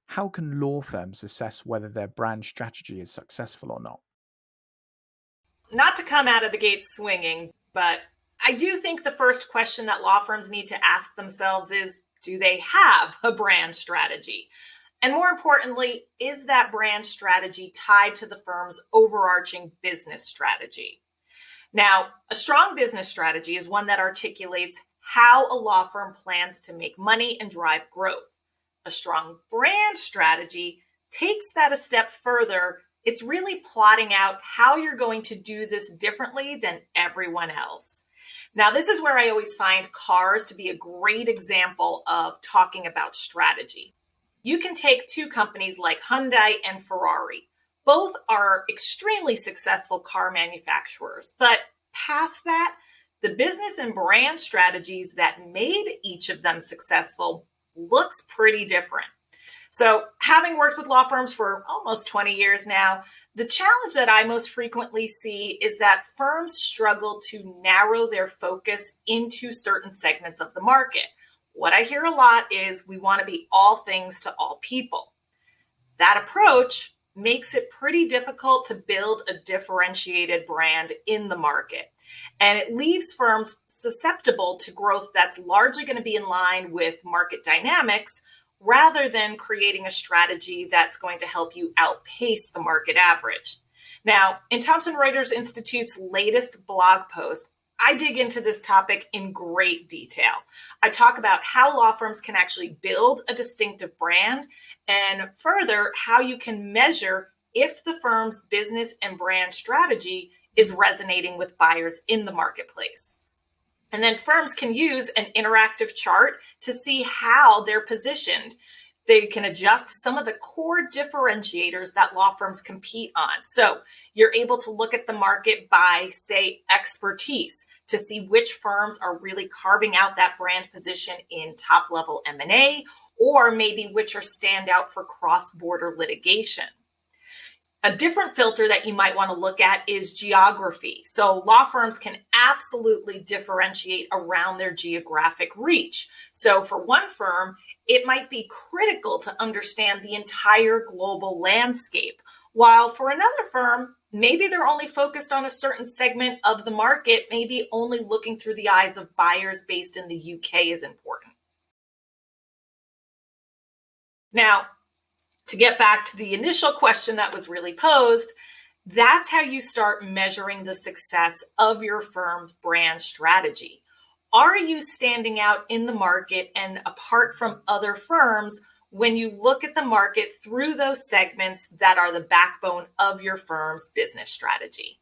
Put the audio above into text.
How can law firms assess whether their brand strategy is successful or not? Not to come out of the gate swinging, but I do think the first question that law firms need to ask themselves is, do they have a brand strategy? And more importantly, is that brand strategy tied to the firm's overarching business strategy? Now, a strong business strategy is one that articulates how a law firm plans to make money and drive growth. A strong brand strategy takes that a step further. It's really plotting out how you're going to do this differently than everyone else. Now, this is where I always find cars to be a great example of talking about strategy. You can take two companies like Hyundai and Ferrari. Both are extremely successful car manufacturers, but past that, the business and brand strategies that made each of them successful looks pretty different. So, having worked with law firms for almost 20 years now, the challenge that I most frequently see is that firms struggle to narrow their focus into certain segments of the market. What I hear a lot is we want to be all things to all people. That approach makes it pretty difficult to build a differentiated brand in the market. And it leaves firms susceptible to growth that's largely going to be in line with market dynamics rather than creating a strategy that's going to help you outpace the market average. Now, in Thomson Reuters Institute's latest blog post, I dig into this topic in great detail. I talk about how law firms can actually build a distinctive brand and further how you can measure if the firm's business and brand strategy is resonating with buyers in the marketplace. And then firms can use an interactive chart to see how they're positioned. They can adjust some of the core differentiators that law firms compete on. So you're able to look at the market by, say, expertise to see which firms are really carving out that brand position in top-level M&A, or maybe which are standout for cross-border litigation. A different filter that you might want to look at is geography. So law firms can absolutely differentiate around their geographic reach. So for one firm, it might be critical to understand the entire global landscape, while for another firm, maybe they're only focused on a certain segment of the market, maybe only looking through the eyes of buyers based in the UK is important. Now, to get back to the initial question that was really posed, that's how you start measuring the success of your firm's brand strategy. Are you standing out in the market and apart from other firms when you look at the market through those segments that are the backbone of your firm's business strategy?